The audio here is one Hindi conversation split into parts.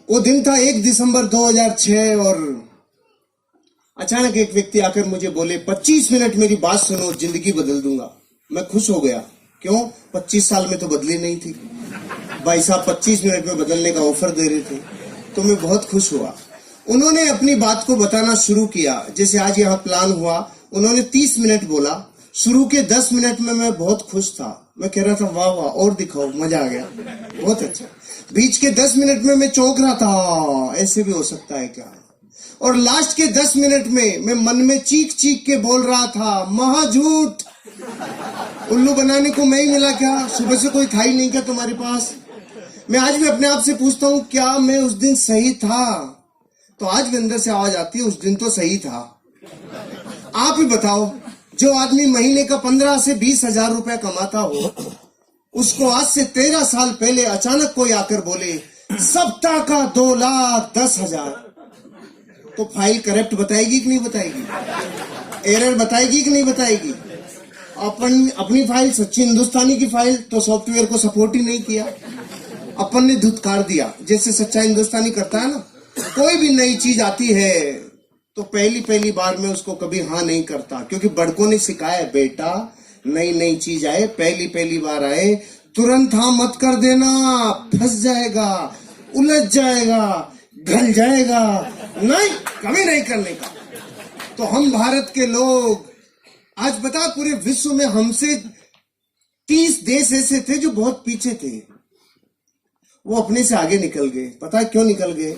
वो दिन था 1 दिसंबर 2006 और अचानक एक व्यक्ति आकर मुझे बोले 25 मिनट मेरी बात सुनो, जिंदगी बदल दूंगा। मैं खुश हो गया। क्यों? 25 साल में तो बदली नहीं थी। भाई साहब 25 मिनट में बदलने का ऑफर दे रहे थे, तो मैं बहुत खुश हुआ। उन्होंने अपनी बात को बताना शुरू किया। जैसे आज यहाँ प्लान हुआ, उन्होंने 30 मिनट बोला। शुरू के 10 मिनट में मैं बहुत खुश था। मैं कह रहा था वाह वाह और दिखाओ, मजा आ गया, बहुत अच्छा। बीच के 10 मिनट में मैं चौंक रहा था, ऐसे भी हो सकता है क्या। और लास्ट के 10 मिनट में मैं मन में चीख चीख के बोल रहा था महाझूठ, उल्लू बनाने को मैं ही मिला क्या? सुबह से कोई था ही नहीं क्या तुम्हारे पास? मैं आज भी अपने आप से पूछता हूँ, क्या मैं उस दिन सही था? तो आज भी अंदर से आवाज आती है, उस दिन तो सही था। आप ही बताओ, जो आदमी महीने का 15 से 20 हजार रुपया कमाता हो, उसको आज से 13 साल पहले अचानक कोई आकर बोले सप्ताह का 2,10,000, तो फाइल करेक्ट बताएगी कि नहीं बताएगी? एरर बताएगी कि नहीं बताएगी? अपनी फाइल सच्ची हिंदुस्तानी की फाइल तो सॉफ्टवेयर को सपोर्ट ही नहीं किया, अपन ने धुतकार दिया। जैसे सच्चा हिंदुस्तानी करता है ना, कोई भी नई चीज आती है तो पहली बार में उसको कभी हाँ नहीं करता, क्योंकि बड़कों ने सिखाया है बेटा, नई चीज आए, पहली बार आए, तुरंत हाँ मत कर देना, फंस जाएगा, उलझ जाएगा, घल जाएगा, नहीं कभी नहीं करने का। तो हम भारत के लोग आज बता, पूरे विश्व में हमसे 30 देश ऐसे थे जो बहुत पीछे थे, वो अपने से आगे निकल गए। पता है क्यों निकल गए?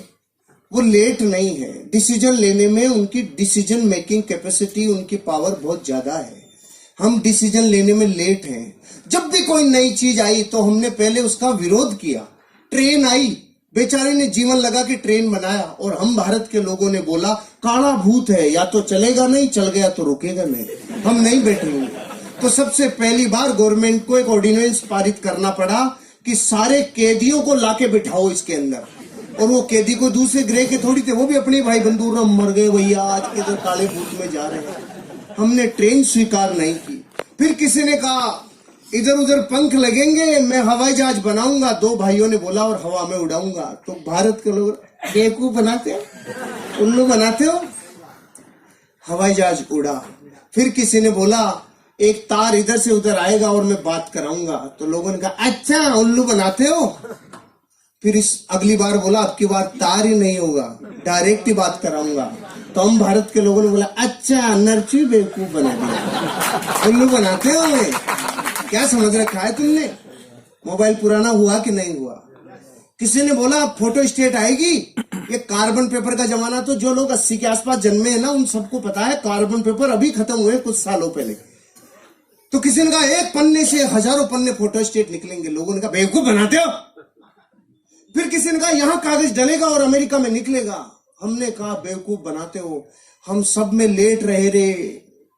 वो लेट नहीं है, डिसीजन लेने में उनकी डिसीजन मेकिंग कैपेसिटी, उनकी पावर बहुत ज्यादा है। हम डिसीजन लेने में लेट हैं। जब भी कोई नई चीज आई तो हमने पहले उसका विरोध किया। ट्रेन आई, बेचारे ने जीवन लगा के ट्रेन बनाया, और हम भारत के लोगों ने बोला काला भूत है, या तो चलेगा नहीं, चल गया तो रुकेगा नहीं, हम नहीं बैठेंगे। तो सबसे पहली बार गवर्नमेंट को एक ऑर्डिनेंस पारित करना पड़ा कि सारे कैदियों को लाके बिठाओ इसके अंदर। और वो कैदी को दूसरे ग्रह के थोड़ी थे, वो भी अपने भाई बंधु मर गए भैया, आज के तो काले भूत में जा रहे हैं। हमने ट्रेन स्वीकार नहीं की। फिर किसी ने कहा इधर उधर पंख लगेंगे, मैं हवाई जहाज बनाऊंगा। 2 भाइयों ने बोला और हवा में उड़ाऊंगा। तो भारत के लोग बेवकूफ बनाते हो, उल्लू बनाते हो, हवाई जहाज उड़ा। फिर किसी ने बोला एक तार इधर से उधर आएगा और मैं बात कराऊंगा। तो लोगों ने कहा अच्छा उल्लू बनाते हो। फिर इस अगली बार बोला अब की बार तार ही नहीं होगा, डायरेक्ट ही बात कराऊंगा। तो हम भारत के लोगों ने बोला अच्छा नरचू बेवकूफ बना दिया, उल्लू बनाते हो। हमें क्या समझ रखा है तुमने? मोबाइल पुराना हुआ कि नहीं हुआ? किसी ने बोला फोटो स्टेट आएगी। ये कार्बन पेपर का जमाना, तो जो लोग 80 के आसपास जन्मे हैं ना, उन सबको पता है कार्बन पेपर अभी खत्म हुए कुछ सालों पहले। तो किसी ने कहा एक पन्ने से हजारों पन्ने फोटो स्टेट निकलेंगे। लोगों ने कहा बेवकूफ बनाते हो। फिर किसी ने कहा यहां कागज डलेगा और अमेरिका में निकलेगा। हमने कहा बेवकूफ बनाते हो, हम सब में लेट रहे रे।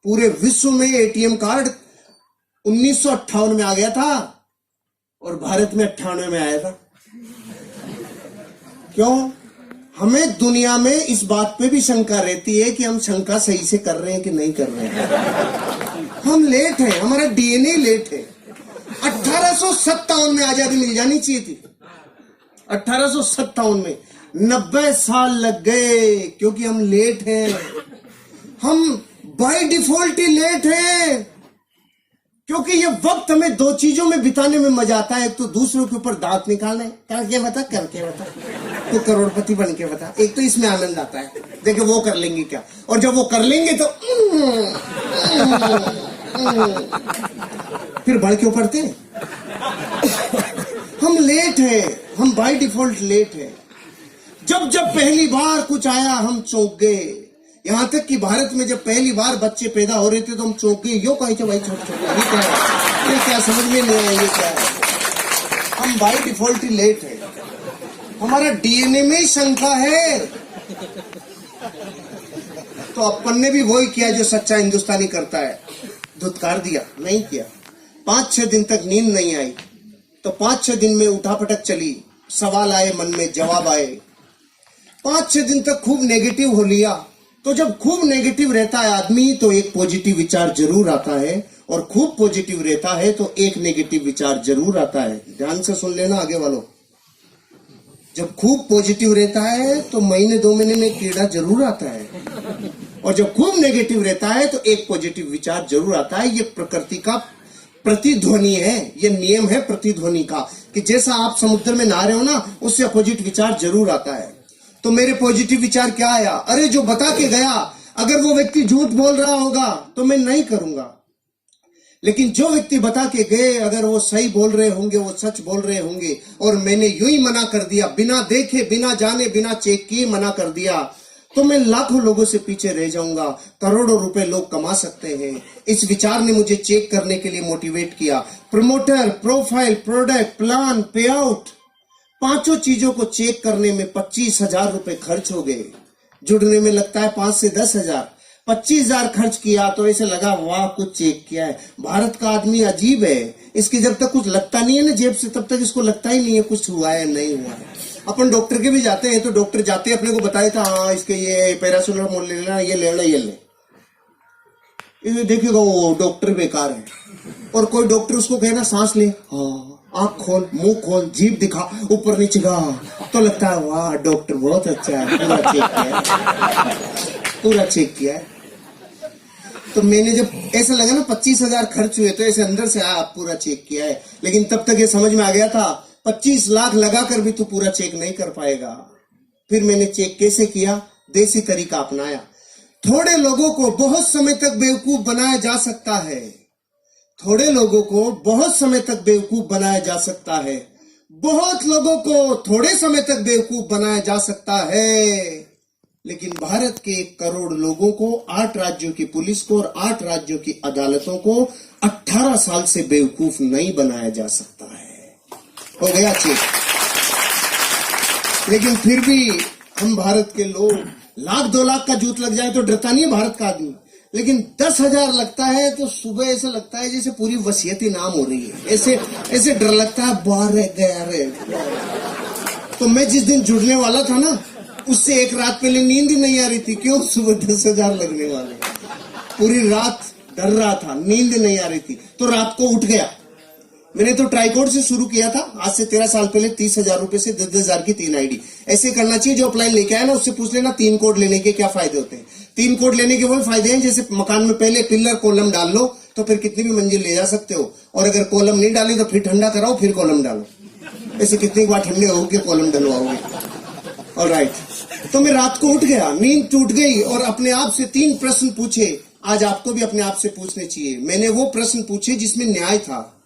पूरे विश्व में एटीएम कार्ड 1958 में आ गया था और भारत में 98 में आया था। क्यों? हमें दुनिया में इस बात पे भी शंका रहती है कि हम शंका सही से कर रहे हैं कि नहीं कर रहे हैं। हम लेट हैं, हमारा डीएनए लेट है। 1857 में आजादी मिल जानी चाहिए थी। 1857 में 90 साल लग गए, क्योंकि हम लेट हैं। हम बाय डिफॉल्ट ही लेट हैं, क्योंकि ये वक्त हमें 2 चीजों में बिताने में मजा आता है। एक तो दूसरों के ऊपर दांत निकालना है, करके बता तो करोड़पति बन के बता। एक तो इसमें आनंद आता है, देखे वो कर लेंगे क्या, और जब वो कर लेंगे तो फिर बढ़ के ऊपर थे। हम लेट हैं, हम बाय डिफॉल्ट लेट हैं। जब पहली बार कुछ आया हम चौंक गए। यहां तक कि भारत में जब पहली बार बच्चे पैदा हो रहे थे तो हम चौंक गए। यो कहीं भाई छोटे ये क्या समझ में नहीं आया, ये क्या है? हम बाय डिफॉल्ट ही लेट है, हमारा डीएनए में शंका है। तो अपन ने भी वही किया जो सच्चा हिंदुस्तानी करता है, धुतकार दिया, नहीं किया। 5-6 दिन तक नींद नहीं आई, तो 5-6 दिन में उठापटक चली, सवाल आए मन में, जवाब आए। 5-6 दिन तक खूब नेगेटिव हो लिया। तो जब खूब नेगेटिव रहता है आदमी तो एक पॉजिटिव विचार जरूर आता है, और खूब पॉजिटिव रहता है तो एक नेगेटिव विचार जरूर आता है। ध्यान से सुन लेना आगे वालों, जब खूब पॉजिटिव रहता है तो महीने 2 महीने में कीड़ा जरूर आता है, और जब खूब नेगेटिव रहता है तो एक पॉजिटिव विचार जरूर आता है। ये प्रकृति का प्रतिध्वनि है, ये नियम है प्रतिध्वनि का, कि जैसा आप समुद्र में नहा रहे हो ना, उससे अपोजिट विचार जरूर आता है। तो मेरे पॉजिटिव विचार क्या आया? अरे जो बता के गया, अगर वो व्यक्ति झूठ बोल रहा होगा तो मैं नहीं करूंगा, लेकिन जो व्यक्ति बता के गए अगर वो सही बोल रहे होंगे, वो सच बोल रहे होंगे, और मैंने यूं ही मना कर दिया, बिना देखे, बिना जाने, बिना चेक किए मना कर दिया, तो मैं लाखों लोगों से पीछे रह जाऊंगा। करोड़ों रुपए लोग कमा सकते हैं। इस विचार ने मुझे चेक करने के लिए मोटिवेट किया। प्रमोटर, प्रोफाइल, प्रोडक्ट, प्लान, पे आउट, 5 चीजों को चेक करने में 25,000 रुपए खर्च हो गए। जुड़ने में लगता है 5 से 10,000। 25,000 खर्च किया तो ऐसे लगा वाह कुछ चेक किया है। भारत का आदमी अजीब है, इसके जब तक कुछ लगता नहीं है ना जेब से, तब तक इसको लगता ही नहीं है कुछ हुआ है नहीं हुआ है। अपन डॉक्टर के भी जाते हैं तो डॉक्टर जाते अपने को बताए था, हाँ इसके ये पैरासिटामोल ले लेना, ये लेना, ये ले, ये देखिएगा वो डॉक्टर बेकार है। और कोई डॉक्टर उसको कहना सांस ले, हाँ आंख खोल, मुंह खोल, जीभ दिखा, ऊपर नीचे गा, तो लगता है वाह डॉक्टर बहुत अच्छा है, पूरा चेक किया है, पूरा चेक किया है। तो मैंने जब ऐसा लगा ना 25,000 खर्च हुए तो ऐसे अंदर से आप पूरा चेक किया है, लेकिन तब तक ये समझ में आ गया था 25 लाख लगाकर भी तू पूरा चेक नहीं कर पाएगा। फिर मैंने चेक कैसे किया? देसी तरीका अपनाया। थोड़े लोगों को बहुत समय तक बेवकूफ बनाया जा सकता है, थोड़े लोगों को बहुत समय तक बेवकूफ बनाया जा सकता है, बहुत लोगों को थोड़े समय तक बेवकूफ बनाया जा सकता है, लेकिन भारत के 1 करोड़ लोगों को, 8 राज्यों की पुलिस को और 8 राज्यों की अदालतों को 18 साल से बेवकूफ नहीं बनाया जा सकता है। हो गया चेक। लेकिन फिर भी हम भारत के लोग, 1,00,000-2 लाख का जूत लग जाए तो डरता नहीं है भारत का आदमी, लेकिन 10,000 लगता है तो सुबह ऐसा लगता है जैसे पूरी वसीयत नाम हो रही है, ऐसे डर लगता है बाहर रह गया रे। तो मैं जिस दिन जुड़ने वाला था ना, उससे 1 रात पहले नींद ही नहीं आ रही थी। क्यों? सुबह 10,000 लगने वाले। पूरी रात डर रहा था, नींद नहीं आ रही थी, तो रात को उठ गया। मैंने तो ट्राइकोड से शुरू किया था आज से 13 साल पहले। 30,000 रुपए से 10,000 की 3 आईडी। ऐसे करना चाहिए। जो अपलाइन लेके आया ना उससे पूछ लेना 3 कोड लेने के क्या फायदे होते हैं। 3 कोड लेने के वही फायदे हैं जैसे मकान में पहले पिलर कॉलम डाल लो तो फिर कितनी भी मंजिल ले जा सकते हो, और अगर कॉलम नहीं डाली तो फिर ठंडा कराओ फिर कॉलम डालो। ऐसे कितनी बार ठंडे होगे कॉलम डलवाओगे। ऑलराइट, तो मैं रात को उठ गया, नींद टूट गई और अपने आप से 3 प्रश्न पूछे। आज आपको भी अपने आप से पूछने चाहिए। मैंने वो प्रश्न पूछे जिसमें न्याय था,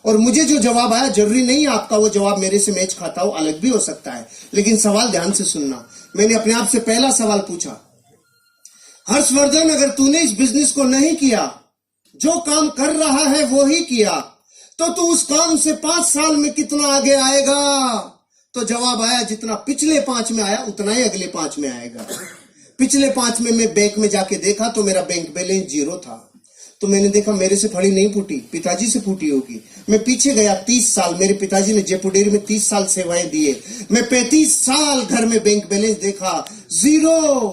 और मुझे जो जवाब आया, जरूरी नहीं आपका वो जवाब मेरे से मैच खाता हो, अलग भी हो सकता है, लेकिन सवाल ध्यान से सुनना। मैंने अपने आप से पहला सवाल पूछा, हर्षवर्धन अगर तूने इस बिजनेस को नहीं किया, जो काम कर रहा है वो ही किया, तो तू उस काम से 5 साल में कितना आगे आएगा? तो जवाब आया जितना पिछले 5 में आया उतना ही अगले 5 में आएगा। पिछले 5 में मैं बैंक में जाके देखा तो मेरा बैंक बैलेंस 0 था। तो मैंने देखा मेरे से फड़ी नहीं फूटी, पिताजी से फूटी होगी। मैं पीछे गया 30 साल, मेरे पिताजी ने जयपुर डेयरी में 30 साल सेवाएं दिए। मैं 35 साल घर में बैंक बैलेंस देखा, 0।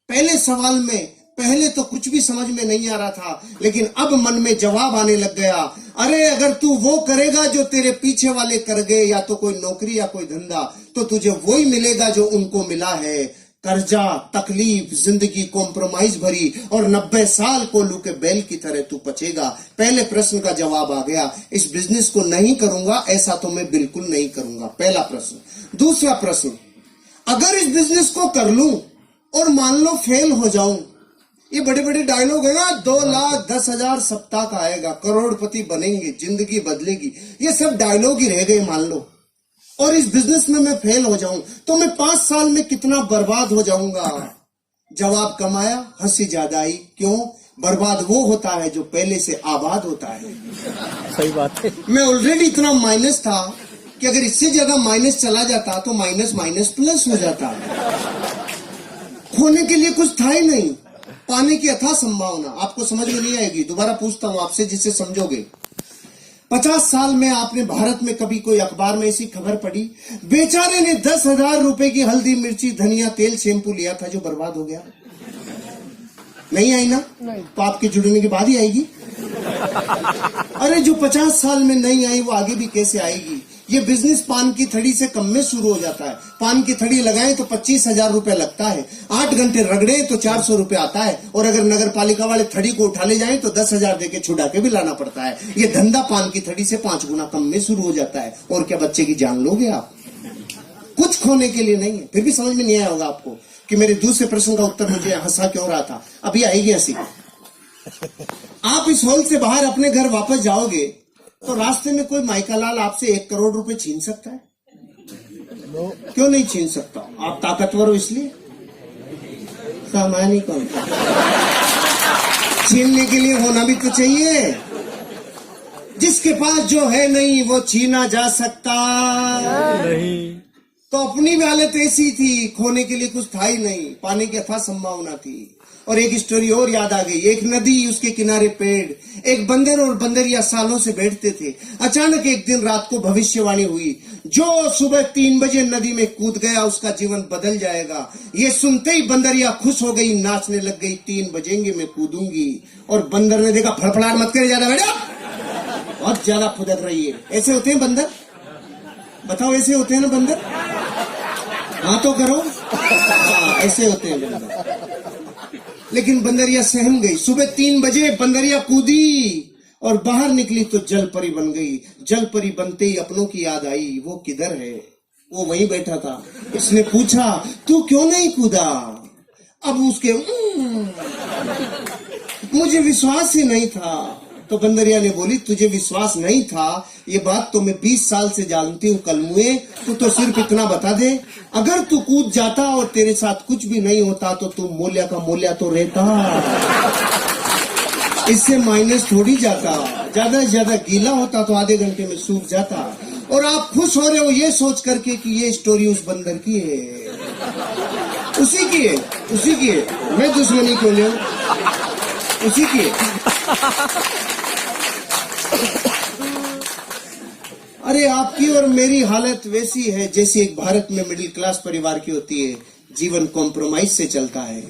पहले सवाल में पहले तो कुछ भी समझ में नहीं आ रहा था, लेकिन अब मन में जवाब आने लग गया। अरे अगर तू वो करेगा जो तेरे पीछे वाले कर गए, या तो कोई नौकरी या कोई धंधा, तो तुझे वही मिलेगा जो उनको मिला है। कर्जा, तकलीफ, जिंदगी कॉम्प्रोमाइज भरी, और 90 साल कोल्लू के बैल की तरह तू बचेगा। पहले प्रश्न का जवाब आ गया, इस बिजनेस को नहीं करूंगा, ऐसा तो मैं बिल्कुल नहीं करूंगा। पहला प्रश्न। दूसरा प्रश्न, अगर इस बिजनेस को कर लूं और मान लो फेल हो जाऊं, ये बड़े बड़े डायलॉग है ना, 2,10,000 सप्ताह का आएगा, करोड़पति बनेंगे, जिंदगी बदलेगी, ये सब डायलॉग ही रह गए मान लो, और इस बिजनेस में मैं फेल हो जाऊं तो मैं 5 साल में कितना बर्बाद हो जाऊंगा। जवाब कम आया, हंसी ज्यादा आई। क्यों? बर्बाद वो होता है जो पहले से आबाद होता है। सही बात है। मैं ऑलरेडी इतना माइनस था कि अगर इससे ज्यादा माइनस चला जाता तो माइनस माइनस प्लस हो जाता। खोने के लिए कुछ था ही नहीं, पाने की अथाह संभावना। आपको समझ में नहीं आएगी, दोबारा पूछता हूं आपसे जिससे समझोगे। 50 साल में आपने भारत में कभी कोई अखबार में ऐसी खबर पढ़ी, बेचारे ने 10,000 रुपए की हल्दी, मिर्ची, धनिया, तेल, शैम्पू लिया था जो बर्बाद हो गया? नहीं आई ना? नहीं। तो आपके जुड़ने के बाद ही आएगी। अरे जो 50 साल में नहीं आई वो आगे भी कैसे आएगी? ये बिजनेस पान की थड़ी से कम में शुरू हो जाता है। पान की थड़ी लगाएं तो 25,000 रुपए लगता है, 8 घंटे रगड़े तो 400 रुपए आता है, और अगर नगर पालिका वाले थड़ी को उठा ले जाएं तो 10,000 देके छुड़ा के भी लाना पड़ता है। ये धंधा पान की थड़ी से 5 गुना कम में शुरू हो जाता है। और क्या बच्चे की जान लोगे आप? कुछ खोने के लिए नहीं है। फिर भी समझ में नहीं आया होगा आपको कि मेरे दूसरे प्रश्न का उत्तर मुझे हंसा क्यों रहा था। अभी आएगी हंसी। आप इस हॉल से बाहर अपने घर वापस जाओगे तो रास्ते में कोई माइकालाल आपसे 1 करोड़ रुपए छीन सकता है? क्यों नहीं छीन सकता? आप ताकतवर हो इसलिए? सामान्य कौन? छीनने के लिए होना भी तो चाहिए। जिसके पास जो है नहीं वो छीना जा सकता नहीं। तो अपनी भी हालत ऐसी थी, खोने के लिए कुछ था ही नहीं, पाने की अथाह संभावना थी। और एक स्टोरी और याद आ गई। एक नदी, उसके किनारे पेड़, एक बंदर और बंदरिया सालों से बैठते थे। अचानक एक दिन रात को भविष्यवाणी हुई, जो सुबह 3 बजे नदी में कूद गया उसका जीवन बदल जाएगा। ये सुनते ही बंदरिया खुश हो गई, नाचने लग गई, 3 बजेंगे मैं कूदूंगी। और बंदर ने देखा, फड़फड़ाहट मत करे ज्यादा बेटा, बहुत ज्यादा फुदक रही है। ऐसे होते हैं बंदर? बताओ, ऐसे होते हैं ना बंदर? हाँ तो करो। ऐसे होते हैं बंदर। लेकिन बंदरिया सहम गई। सुबह 3 बजे बंदरिया कूदी और बाहर निकली तो जल परी बन गई। जल परी बनते ही अपनों की याद आई, वो किधर है? वो वहीं बैठा था। उसने पूछा, तू क्यों नहीं कूदा? अब उसके मुझे विश्वास ही नहीं था। तो बंदरिया ने बोली, तुझे विश्वास नहीं था ये बात तो मैं 20 साल से जानती हूँ कलमुए। तू तो सिर्फ इतना बता दे, अगर तू कूद जाता और तेरे साथ कुछ भी नहीं होता तो तू मूल्य का मूल्य तो रहता, इससे माइनस थोड़ी जाता। ज्यादा से ज्यादा गीला होता तो आधे घंटे में सूख जाता। और आप खुश हो रहे हो ये सोच करके कि ये स्टोरी उस बंदर की है, उसी की है, उसी की है। मैं दुश्मनी क्यों ले, उसी की है। अरे आपकी और मेरी हालत वैसी है जैसी एक भारत में मिडिल क्लास परिवार की होती है। जीवन कॉम्प्रोमाइज से चलता है।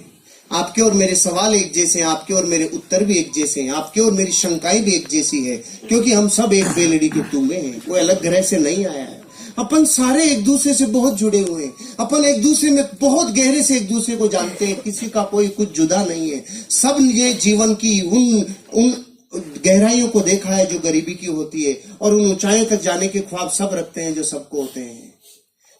आपके और मेरे सवाल एक जैसे हैं, आपके और मेरे उत्तर भी एक जैसे हैं, आपके और मेरी शंकाएं भी एक जैसी है, क्योंकि हम सब एक बेलड़ी के टुम्बे हैं। कोई अलग ग्रह से नहीं आया है। अपन सारे एक दूसरे से बहुत जुड़े हुए हैं। अपन एक दूसरे में बहुत गहरे से एक दूसरे को जानते हैं। किसी का कोई कुछ जुदा नहीं है। सब ये जीवन की उन गहराइयों को देखा है जो गरीबी की होती है, और उन ऊंचाइयों तक जाने के ख्वाब सब रखते हैं जो सबको होते हैं।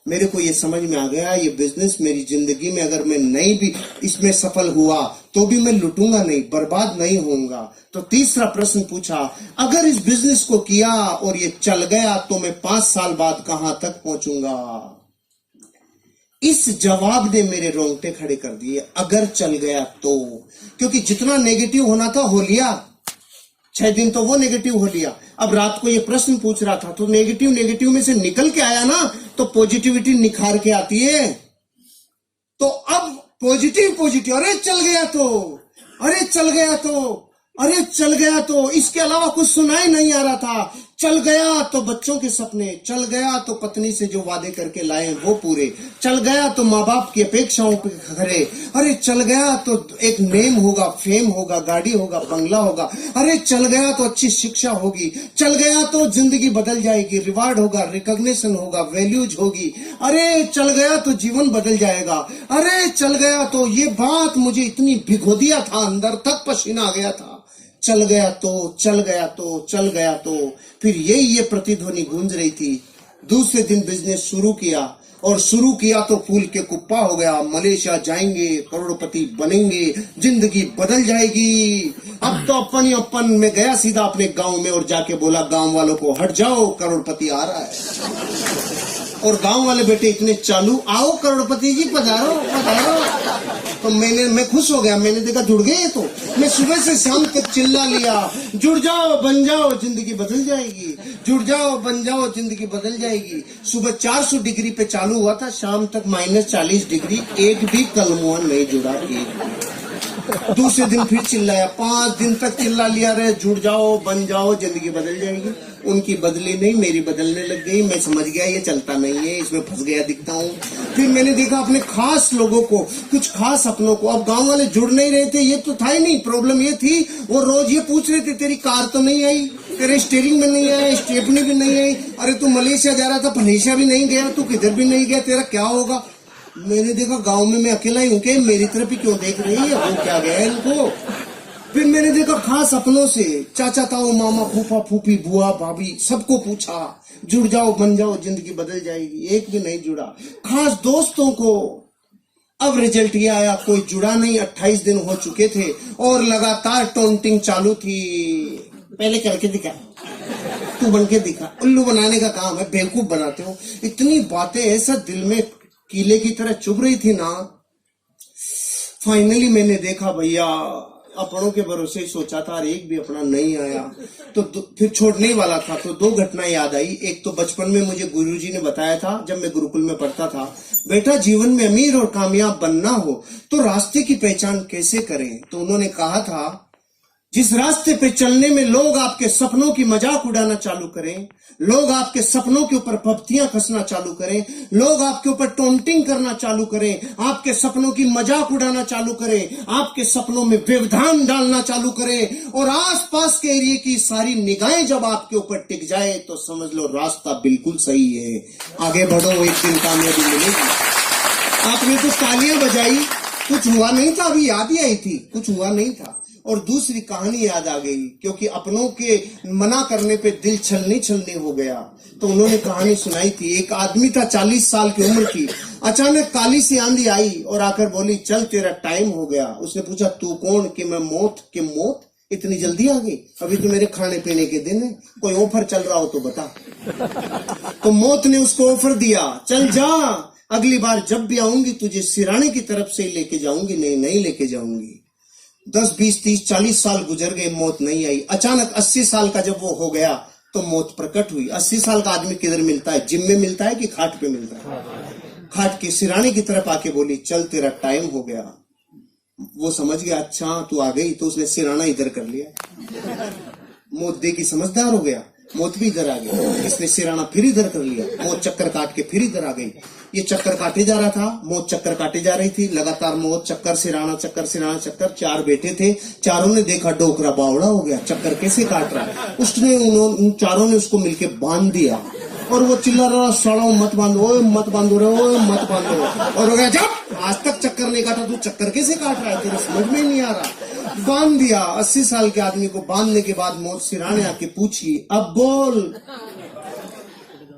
मेरे को ये समझ में आ गया, ये बिजनेस मेरी जिंदगी में अगर मैं नहीं भी इसमें सफल हुआ तो भी मैं लुटूंगा नहीं, बर्बाद नहीं होऊंगा। तो तीसरा प्रश्न पूछा, अगर इस बिजनेस को किया और ये चल गया तो मैं 5 साल बाद कहां तक पहुंचूंगा? इस जवाब ने मेरे रोंगटे खड़े कर दिए। अगर चल गया तो, क्योंकि जितना नेगेटिव होना था हो लिया। 6 दिन तो वो नेगेटिव हो लिया। अब रात को ये प्रश्न पूछ रहा था तो नेगेटिव में से निकल के आया ना, तो पॉजिटिविटी निखार के आती है। तो अब पॉजिटिव, अरे चल गया तो, अरे चल गया तो, अरे चल गया तो, इसके अलावा कुछ सुनाई नहीं आ रहा था। चल गया तो बच्चों के सपने, चल गया तो पत्नी से जो वादे करके लाए वो पूरे, चल गया तो माँ बाप की अपेक्षाओं पे खरे, अरे चल गया तो एक नेम होगा, फेम होगा, गाड़ी होगा, बंगला होगा, अरे चल गया तो अच्छी शिक्षा होगी, चल गया तो जिंदगी बदल जाएगी, रिवार्ड होगा, रिकॉग्निशन होगा, वैल्यूज होगी, अरे चल गया तो जीवन बदल जाएगा, अरे चल गया तो ये बात मुझे इतनी भिगो दिया था, अंदर तक पसीना आ गया था। चल गया तो, चल गया तो, चल गया तो, फिर ये प्रतिध्वनि गूंज रही थी। दूसरे दिन बिजनेस शुरू किया, और शुरू किया तो फूल के कुप्पा हो गया। मलेशिया जाएंगे, करोड़पति बनेंगे, जिंदगी बदल जाएगी। अब तो अपन में गया सीधा अपने गांव में और जाके बोला गांव वालों को, हट जाओ करोड़पति आ रहा है। और गांव वाले बेटे इतने चालू, आओ करोड़पति जी पधारो पधारो। तो मैं खुश हो गया। मैंने देखा जुड़ गए। तो मैं सुबह से शाम तक चिल्ला लिया, जुड़ जाओ बन जाओ जिंदगी बदल जाएगी, जुड़ जाओ बन जाओ जिंदगी बदल जाएगी। सुबह 400 डिग्री पे चालू हुआ था, शाम तक -40 डिग्री, एक भी कलमुआ नहीं जुड़ा। दूसरे दिन फिर चिल्लाया, 5 दिन तक चिल्ला लिया रहे, जुड़ जाओ बन जाओ जिंदगी बदल जाएगी। उनकी बदली नहीं, मेरी बदलने लग गई। मैं समझ गया ये चलता नहीं है, इसमें फंस गया दिखता हूँ। फिर मैंने देखा अपने खास लोगों को, कुछ खास अपनों को। अब गांव वाले जुड़ नहीं रहे थे, ये तो था ही नहीं। प्रॉब्लम ये थी वो रोज ये पूछ रहे थे, तेरी कार तो नहीं आई, तेरे स्टीयरिंग में नहीं आया, स्टेपनी भी नहीं आई। अरे तू मलेशिया जा रहा था, मलेशिया भी नहीं गया, तू किधर भी नहीं गया, तेरा क्या होगा? मैंने देखा गांव में मैं अकेला ही हूं कि मेरी तरफ ही क्यों देख रही है, वो क्या गया इनको। फिर मैंने देखा खास अपनों से, चाचा ताऊ मामा फूफा फूफी बुआ भाभी सबको पूछा, जुड़ जाओ बन जाओ जिंदगी बदल जाएगी, एक भी नहीं जुड़ा। खास दोस्तों को, अब रिजल्ट ये आया कोई जुड़ा नहीं। 28 दिन हो चुके थे और लगातार टोंटिंग चालू थी। पहले करके दिखा, तू बन के दिखा। उल्लू बनाने का काम है, बेवकूफ बनाते हो। इतनी बातें ऐसा दिल में कीले की तरह चुभ रही थी ना। फाइनली मैंने देखा भैया अपनों के भरोसे ही सोचा था और एक भी अपना नहीं आया, तो फिर छोड़ने वाला था। तो दो घटना याद आई। एक तो बचपन में मुझे गुरुजी ने बताया था जब मैं गुरुकुल में पढ़ता था, बेटा जीवन में अमीर और कामयाब बनना हो तो रास्ते की पहचान कैसे करें। तो उन्होंने कहा था जिस रास्ते पे चलने में लोग आपके सपनों की मजाक उड़ाना चालू करें, लोग आपके सपनों के ऊपर पपतियां कसना चालू करें, लोग आपके ऊपर टोंटिंग करना चालू करें, आपके सपनों की मजाक उड़ाना चालू करें, आपके सपनों में व्यवधान डालना चालू करें और आसपास के एरिया की सारी निगाहें जब आपके ऊपर टिक जाए तो समझ लो रास्ता बिल्कुल सही है, आगे बढ़ो, एक दिन कामयाबी मिलेगी। आपने तो तालियां बजाई, कुछ हुआ नहीं था, अभी याद ही आई थी, कुछ हुआ नहीं था। और दूसरी कहानी याद आ गई, क्योंकि अपनों के मना करने पे दिल छलनी छलनी हो गया। तो उन्होंने कहानी सुनाई थी। एक आदमी था 40 साल की उम्र की, अचानक काली सी आंधी आई और आकर बोली चल तेरा टाइम हो गया। उसने पूछा तू कौन? कि मैं मौत। कि मौत इतनी जल्दी आ गई? अभी तो मेरे खाने पीने के दिन है, कोई ऑफर चल रहा हो तो बता। तो मौत ने उसको ऑफर दिया, चल जा, अगली बार जब भी आऊंगी तुझे सिराने की तरफ से लेके जाऊंगी, नहीं लेके जाऊंगी। 10, 20, 30, 40 साल गुजर गए, मौत नहीं आई। अचानक 80 साल का जब वो हो गया तो मौत प्रकट हुई। 80 साल का आदमी किधर मिलता है? जिम में मिलता है कि खाट पे मिलता है? खाट के सिराने की तरफ आके बोली चल तेरा टाइम हो गया। वो समझ गया अच्छा तू आ गई, तो उसने सिराना इधर कर लिया। मौत देखी समझदार हो गया, मौत भी इधर आ गई। इसने सिराना फिर इधर कर लिया, मौत चक्कर काट के फिर इधर आ गई। ये चक्कर काटे जा रहा था, मौत चक्कर काटे जा रही थी, लगातार मौत चक्कर सिराना चक्कर सिराना चक्कर। 4 बेटे थे, चारों ने देखा डोकरा बावड़ा हो गया, चक्कर कैसे काट रहा है। उसने उन चारों ने उसको मिलके बांध दिया और वो चिल्ला रहा सड़ो मत बांधो, मत बांधो रे, मत बांधो। और हो गया जब आज तक चक्कर नहीं काटा, तू चक्कर कैसे काट रहा है, तेरे समझ में नहीं आ रहा। बांध दिया। 80 साल के आदमी को बांधने के बाद मौत सिराने आके पूछी अब बोल।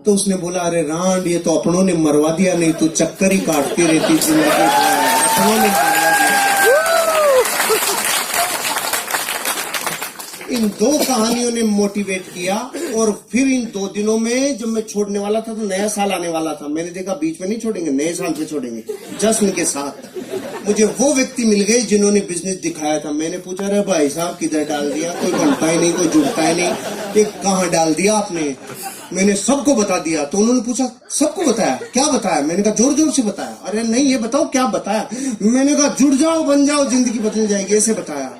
तो उसने बोला अरे रांड ये तो अपनों ने मरवा दिया, नहीं तो चक्कर ही काटती रहती जिंदगी भर, अपनों ने मरवा दिया। इन 2 कहानियों ने मोटिवेट किया। और फिर इन 2 दिनों में जब मैं छोड़ने वाला था तो नया साल आने वाला था, मैंने देखा बीच में नहीं छोड़ेंगे, नए साल पे छोड़ेंगे जश्न के साथ। मुझे वो व्यक्ति मिल गए जिन्होंने बिजनेस दिखाया था। मैंने पूछा अरे भाई साहब किधर डाल दिया, कोई बनता ही नहीं, कोई जुड़ता ही नहीं, कि कहाँ डाल दिया आपने? मैंने सबको बता दिया। तो उन्होंने पूछा सबको बताया? क्या बताया? मैंने कहा जोर जोर से बताया। अरे नहीं ये बताओ क्या बताया? मैंने कहा जुड़ जाओ बन जाओ जिंदगी बदल जाएगी, ऐसे बताया।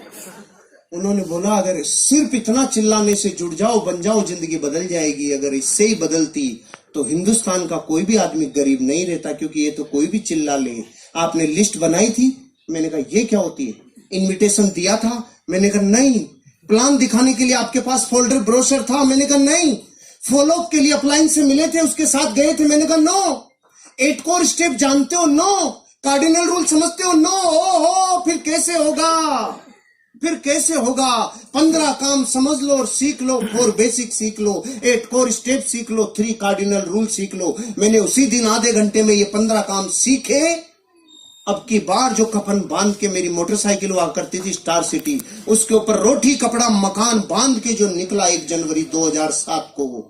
उन्होंने बोला अगर सिर्फ इतना चिल्लाने से जुड़ जाओ बन जाओ जिंदगी बदल जाएगी, अगर इससे ही बदलती तो हिंदुस्तान का कोई भी आदमी गरीब नहीं रहता, क्योंकि ये तो कोई भी चिल्ला ले। आपने लिस्ट बनाई थी? मैंने कहा ये क्या होती है? इनविटेशन दिया था? मैंने कहा नहीं। प्लान दिखाने के लिए आपके पास फोल्डर ब्रोशर था? मैंने कहा नहीं। फॉलो के लिए अपलाइन से मिले थे, उसके साथ गए थे? मैंने कहा नो। 8 कोर स्टेप जानते हो? नो। कार्डिनल रूल समझते हो? नो। ओहो फिर कैसे होगा? फिर कैसे होगा? 15 काम समझ लो और सीख लो, 4 बेसिक सीख लो, 8 कोर स्टेप सीख लो, 3 कार्डिनल रूल सीख लो। मैंने उसी दिन आधे घंटे में ये 15 काम सीखे। अब की बार जो कफन बांध के मेरी मोटरसाइकिल हुआ करती थी स्टार सिटी, उसके ऊपर रोटी कपड़ा मकान बांध के जो निकला 1 जनवरी 2007 को, वो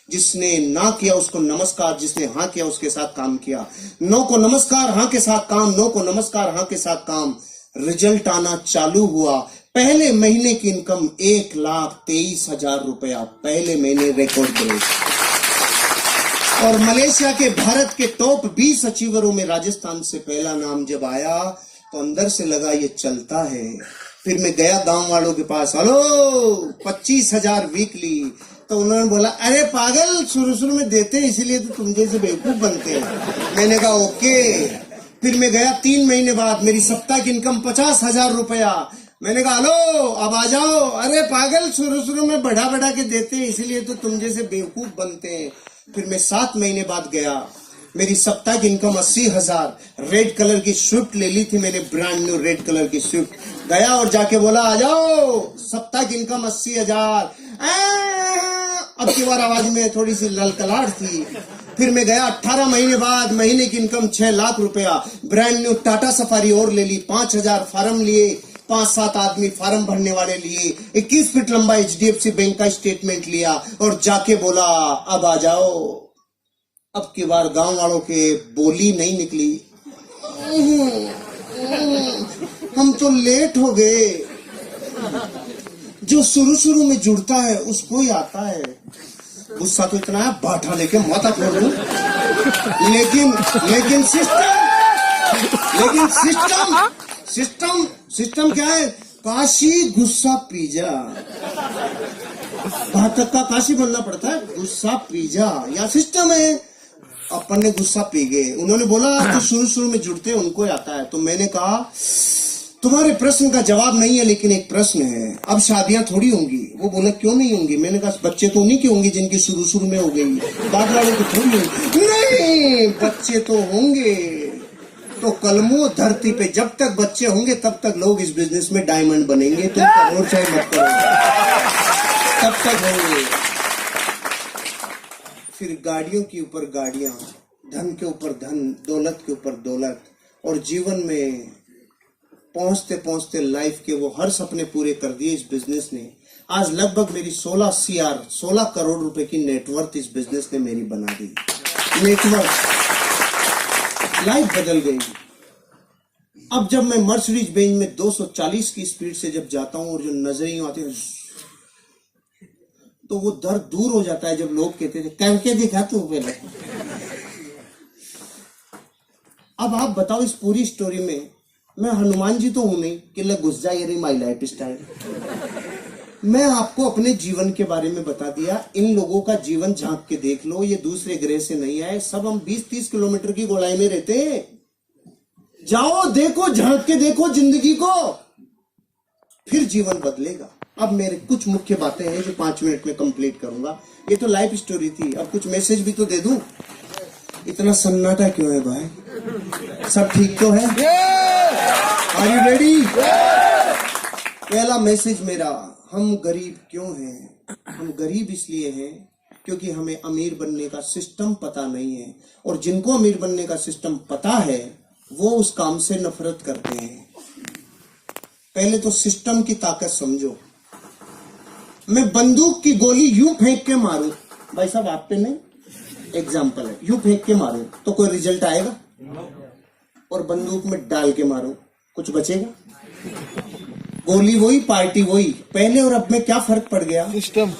जिसने ना किया उसको नमस्कार, जिसने हाँ किया उसके साथ काम किया। नो को नमस्कार, हाँ के साथ काम, नो को नमस्कार, हाँ के साथ काम। रिजल्ट आना चालू हुआ। पहले महीने की इनकम 1,23,000 रुपया, पहले महीने रिकॉर्ड ब्रेक। और मलेशिया के भारत के टॉप 20 अचीवरों में राजस्थान से पहला नाम जब आया तो अंदर से लगा ये चलता है। फिर मैं गया गांव वालों के पास, हेलो 25,000 वीकली। तो उन्होंने बोला अरे पागल शुरू में देते इसीलिए तो तुम जैसे बेवकूफ बनते हैं। मैंने कहा ओके। फिर मैं गया 3 महीने बाद, मेरी सप्ताह की इनकम 50,000 रुपया। मैंने कहा हेलो अब आ जाओ। अरे पागल, शुरू शुरू में बढ़ा बढ़ा के देते हैं, इसलिए तो तुम जैसे बेवकूफ बनते हैं। फिर मैं 7 महीने बाद गया, मेरी सप्ताह की इनकम 80,000। रेड कलर की स्विफ्ट ले ली थी मैंने, ब्रांड न्यू रेड कलर की स्विफ्ट। गया और जाके बोला आ जाओ, सप्ताह की इनकम 80,000। अब की बार आवाज में थोड़ी सी ललकलाहट थी। फिर मैं गया 18 महीने बाद, महीने की इनकम 6 लाख रुपया। ब्रांड न्यू टाटा सफारी और ले ली, 5,000 फार्म लिए, 5-7 आदमी फार्म भरने वाले लिए, 21 फीट लंबा HDFC बैंक का स्टेटमेंट लिया और जाके बोला अब आ जाओ। अब की बार गांव वालों के बोली नहीं निकली, हम तो लेट हो गए। जो शुरू शुरू में जुड़ता है उसको ही आता है। गुस्सा तो इतना है, बाठा लेके माथा फोड़ दूं। लेकिन सिस्टम क्या है? काशी गुस्सा पीजा। घातक का काशी बनना पड़ता है, गुस्सा पीजा या सिस्टम है। अपन ने गुस्सा पी गए। उन्होंने बोला जो शुरू शुरू में जुड़ते हैं उनको ही आता है। तो मैंने कहा तुम्हारे प्रश्न का जवाब नहीं है, लेकिन एक प्रश्न है, अब शादियां थोड़ी होंगी। वो बोले क्यों नहीं होंगी? मैंने कहा बच्चे तो उन्हीं के होंगे जिनकी शुरू शुरू में हो गई, बाद वालों की थोड़ी होंगी। नहीं, बच्चे तो होंगे। तो कलमों धरती पे जब तक बच्चे होंगे तब तक लोग इस बिजनेस में डायमंड बनेंगे। तुम करो चाहे मत करो, तब तक होंगे। फिर गाड़ियों के ऊपर गाड़ियां, धन के ऊपर धन, दौलत के ऊपर दौलत, और जीवन में पहुंचते पहुंचते लाइफ के वो हर सपने पूरे कर दिए इस बिजनेस ने। आज लगभग मेरी 16 करोड़ रुपए की नेटवर्थ इस बिजनेस ने मेरी बना दी। नेटवर्थ, लाइफ बदल गई। अब जब मैं मर्सिडीज बेंज में 240 की स्पीड से जब जाता हूं और जो नजरें आती है तो वो दर्द दूर हो जाता है। जब लोग कहते थे करके दिखा तू पहले। अब आप बताओ इस पूरी स्टोरी में मैं हनुमान जी तो हूं नहीं कि ले घुस जाए ये माई लाइफ स्टाइल। मैं आपको अपने जीवन के बारे में बता दिया। इन लोगों का जीवन झांक के देख लो, ये दूसरे ग्रह से नहीं आए। सब हम 20-30 किलोमीटर की गोलाई में रहते हैं। जाओ देखो, झांक के देखो जिंदगी को, फिर जीवन बदलेगा। अब मेरे कुछ मुख्य बातें हैं जो 5 मिनट में कंप्लीट करूंगा। ये तो लाइफ स्टोरी थी, अब कुछ मैसेज भी तो दे दूं। इतना सन्नाटा क्यों है भाई? सब ठीक तो है? Are you ready? पहला मैसेज मेरा, हम गरीब क्यों हैं? हम गरीब इसलिए हैं क्योंकि हमें अमीर बनने का सिस्टम पता नहीं है, और जिनको अमीर बनने का सिस्टम पता है वो उस काम से नफरत करते हैं। पहले तो सिस्टम की ताकत समझो। मैं बंदूक की गोली यूं फेंक के मारूं, भाई साहब आप पे नहीं, एग्जाम्पल है, यूं फेंक के मारूं तो कोई रिजल्ट आएगा? और बंदूक में डाल के मारूं कुछ बचेगा? गोली वही, पार्टी वही। पहले और अब में क्या फर्क पड़ गया? सिस्टम।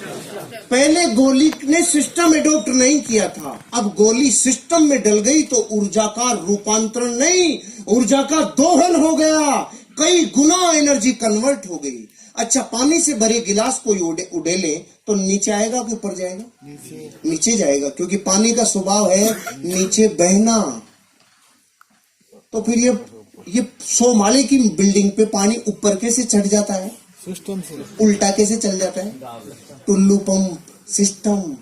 पहले गोली ने सिस्टम एडॉप्ट नहीं किया था, अब गोली सिस्टम में डल गई तो ऊर्जा का रूपांतरण नहीं, ऊर्जा का दोहन हो गया। कई गुना एनर्जी कन्वर्ट हो गई। अच्छा, पानी से भरे गिलास कोई उड़ेले तो नीचे आएगा कि ऊपर जाएगा? नीचे जाएगा, क्योंकि पानी का स्वभाव है नीचे बहना। तो फिर ये 100 माले की बिल्डिंग पे पानी ऊपर कैसे चढ़ जाता है? सिस्टम से। उल्टा कैसे चल जाता है? टुल्लू पंप सिस्टम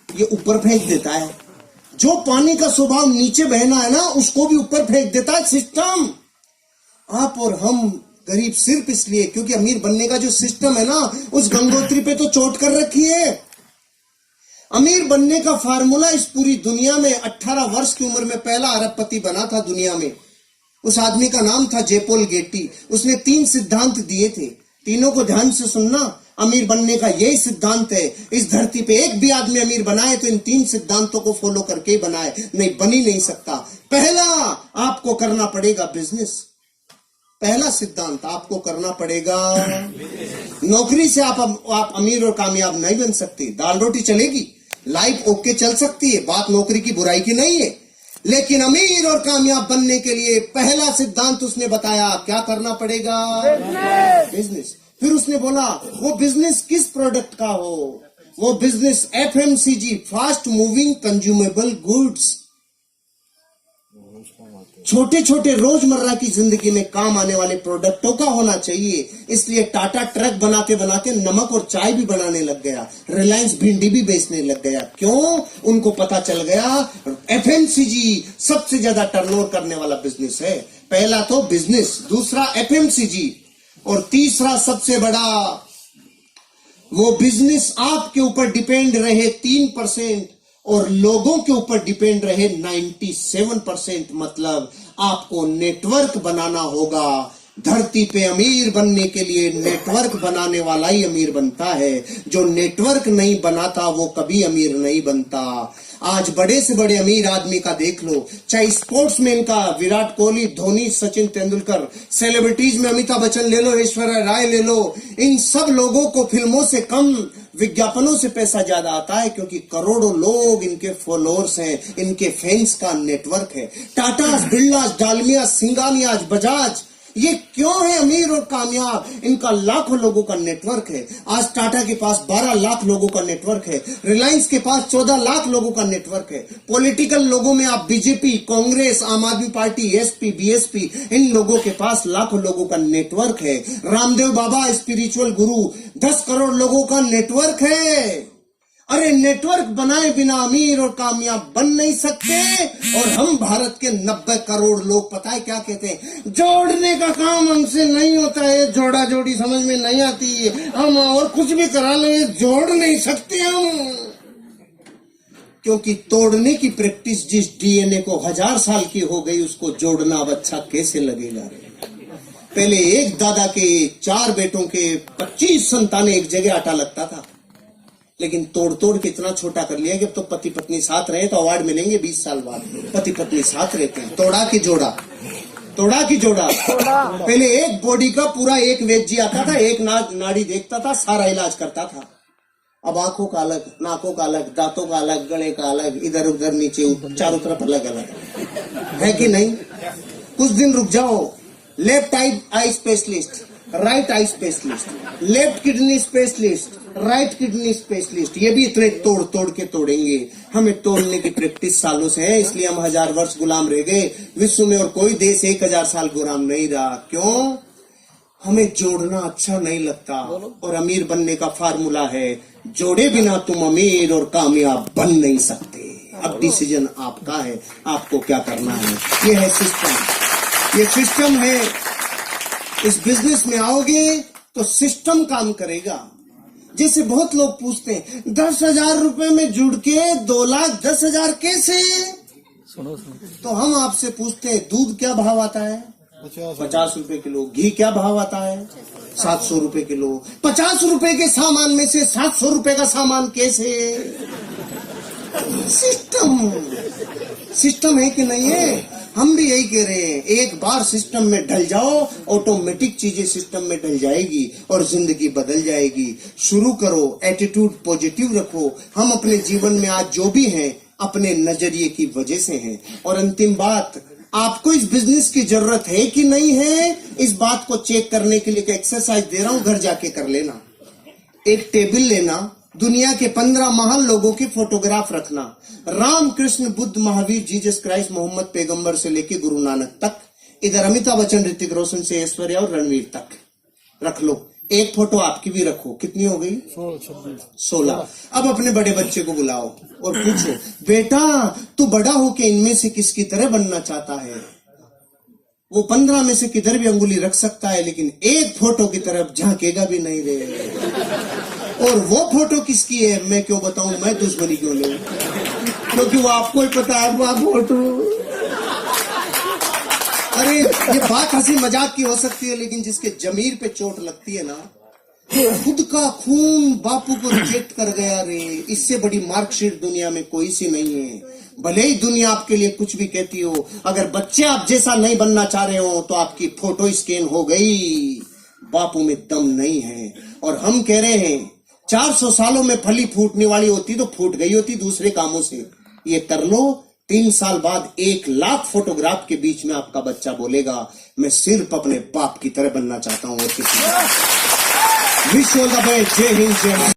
ये ऊपर फेंक देता है। जो पानी का स्वभाव नीचे बहना है ना, उसको भी ऊपर फेंक देता है सिस्टम। आप और हम गरीब सिर्फ इसलिए क्योंकि अमीर बनने का जो सिस्टम है ना, उस गंगोत्री पे तो चोट कर रखी है। अमीर बनने का फार्मूला इस पूरी दुनिया में 18 वर्ष की उम्र में पहला अरबपति बना था दुनिया में। उस आदमी का नाम था जेपोल गेटी। उसने 3 सिद्धांत दिए थे, तीनों को ध्यान से सुनना। अमीर बनने का यही सिद्धांत है। इस धरती पे एक भी आदमी अमीर बनाए तो इन 3 सिद्धांतों को फॉलो करके ही बनाए, नहीं बन ही नहीं सकता। पहला, आपको करना पड़ेगा बिजनेस। पहला सिद्धांत, आपको करना पड़ेगा। नौकरी से आप अमीर और कामयाब नहीं बन सकते। दाल रोटी चलेगी, लाइफ ओके चल सकती है, बात नौकरी की बुराई की नहीं है, लेकिन अमीर और कामयाब बनने के लिए पहला सिद्धांत उसने बताया, क्या करना पड़ेगा? बिजनेस। फिर उसने बोला वो बिजनेस किस प्रोडक्ट का हो? वो business FMCG, fast moving consumable goods. छोटे छोटे रोजमर्रा की जिंदगी में काम आने वाले प्रोडक्टों का होना चाहिए। इसलिए टाटा ट्रक बनाते बनाते नमक और चाय भी बनाने लग गया, रिलायंस भिंडी भी बेचने लग गया। क्यों? उनको पता चल गया एफएमसीजी सबसे ज्यादा टर्नओवर करने वाला बिजनेस है। पहला तो बिजनेस, दूसरा एफएमसीजी, और तीसरा सबसे बड़ा वो बिजनेस आपके ऊपर डिपेंड रहे 3% और लोगों के ऊपर डिपेंड रहे 97%। मतलब आपको नेटवर्क बनाना होगा। धरती पे अमीर बनने के लिए नेटवर्क बनाने वाला ही अमीर बनता है। जो नेटवर्क नहीं बनाता वो कभी अमीर नहीं बनता। आज बड़े से बड़े अमीर आदमी का देख लो, चाहे स्पोर्ट्समैन का विराट कोहली, धोनी, सचिन तेंदुलकर, सेलिब्रिटीज में अमिताभ बच्चन ले लो, ऐश्वर्या राय ले लो, इन सब लोगों को फिल्मों से कम विज्ञापनों से पैसा ज्यादा आता है, क्योंकि करोड़ों लोग इनके फॉलोअर्स हैं, इनके फैंस का नेटवर्क है। टाटा, बिरला, डालमिया, सिंगानिया, बजाज, ये क्यों है अमीर और कामयाब? इनका लाखों लोगों का नेटवर्क है। आज टाटा के पास 12 लाख लोगों का नेटवर्क है, रिलायंस के पास 14 लाख लोगों का नेटवर्क है। पॉलिटिकल लोगों में आप बीजेपी, कांग्रेस, आम आदमी पार्टी, एसपी, बीएसपी, इन लोगों के पास लाखों लोगों का नेटवर्क है। रामदेव बाबा स्पिरिचुअल गुरु, 10 करोड़ लोगों का नेटवर्क है। अरे नेटवर्क बनाए बिना अमीर और कामयाब बन नहीं सकते। और हम भारत के 90 करोड़ लोग पता है क्या कहते हैं? जोड़ने का काम हमसे नहीं होता है, जोड़ा जोड़ी समझ में नहीं आती है, हम और कुछ भी करा ले, जोड़ नहीं सकते हम। क्योंकि तोड़ने की प्रैक्टिस जिस डीएनए को 1000 साल की हो गई, उसको जोड़ना अब अच्छा कैसे लगेगा? पहले एक दादा के 4 बेटों के 25 संतानें एक जगह आटा लगता था, लेकिन तोड़ तोड़ के इतना छोटा कर लिया कि अब तो पति पत्नी साथ रहे तो अवार्ड मिलेंगे 20 साल बाद। पति पत्नी साथ रहते हैं। तोड़ा की जोड़ा, तोड़ा की जोड़ा। पहले एक बॉडी का पूरा एक वेद जी आता था, एक नाड़ी देखता था, सारा इलाज करता था। अब आंखों का अलग, नाकों का अलग, दांतों का अलग, गले का अलग, इधर उधर नीचे चारों तरफ अलग अलग है कि नहीं? कुछ दिन रुक जाओ। Left eye specialist, right eye specialist, left kidney specialist, right kidney specialist, ये भी इतने तोड़ तोड़ के तोड़ेंगे। हमें तोड़ने की प्रैक्टिस सालों से है, इसलिए हम 1000 वर्ष गुलाम रह गए। विश्व में और कोई देश 1000 साल गुलाम नहीं रहा। क्यों? हमें जोड़ना अच्छा नहीं लगता। और अमीर बनने का फार्मूला है, जोड़े बिना तुम अमीर और कामयाब बन नहीं सकते। अब डिसीजन आपका है, आपको क्या करना है। ये है सिस्टम, ये सिस्टम है। इस बिजनेस में आओगे तो सिस्टम काम करेगा। जैसे बहुत लोग पूछते हैं 10,000 रुपए में जुड़ के 2,10,000 कैसे? सुनो। तो हम आपसे पूछते हैं दूध क्या भाव आता है? 50 रुपए किलो। घी क्या भाव आता है? 700 रुपए किलो। 50 रुपए के सामान में से 700 रुपए का सामान कैसे? सिस्टम है कि नहीं है? हम भी यही कह रहे हैं, एक बार सिस्टम में ढल जाओ, ऑटोमेटिक चीजें सिस्टम में ढल जाएगी और जिंदगी बदल जाएगी। शुरू करो, एटीट्यूड पॉजिटिव रखो। हम अपने जीवन में आज जो भी हैं अपने नजरिए की वजह से हैं। और अंतिम बात, आपको इस बिजनेस की जरूरत है कि नहीं है, इस बात को चेक करने के लिए एक एक्सरसाइज दे रहा हूं, घर जाके कर लेना। एक टेबल लेना, दुनिया के 15 महान लोगों की फोटोग्राफ रखना, राम, कृष्ण, बुद्ध, महावीर, जीसस क्राइस्ट, मोहम्मद पैगंबर से लेके गुरु नानक तक, इधर अमिताभ बच्चन, ऋतिक रोशन से ऐश्वर्या और रणवीर तक रख लो। एक फोटो आपकी भी रखो। कितनी हो गई? 16। अब अपने बड़े बच्चे को बुलाओ और पूछो, बेटा तू बड़ा होके इनमें से किसकी तरह बनना चाहता है? वो 15 में से किधर भी अंगुली रख सकता है, लेकिन एक फोटो की तरफ झांकेगा भी नहीं रे। और वो फोटो किसकी है मैं क्यों बताऊं, मैं दुश्मनी क्यों लूं? क्योंकि वो आपको ही पता है वो फोटो। अरे ये बात हंसी मजाक की हो सकती है, लेकिन जिसके जमीर पे चोट लगती है ना, खुद का खून बापू को रिजेक्ट कर गया रे, इससे बड़ी मार्कशीट दुनिया में कोई सी नहीं है। भले ही दुनिया आपके लिए कुछ भी कहती हो, अगर बच्चे आप जैसा नहीं बनना चाह रहे हो तो आपकी फोटो स्कैन हो गई। बापू में दम नहीं है। और हम कह रहे हैं 400 सालों में फली फूटने वाली होती तो फूट गई होती दूसरे कामों से। ये कर लो, 3 साल बाद 1 लाख फोटोग्राफ के बीच में आपका बच्चा बोलेगा मैं सिर्फ अपने बाप की तरह बनना चाहता हूं और किसी। विश्व का जय हिंद, जय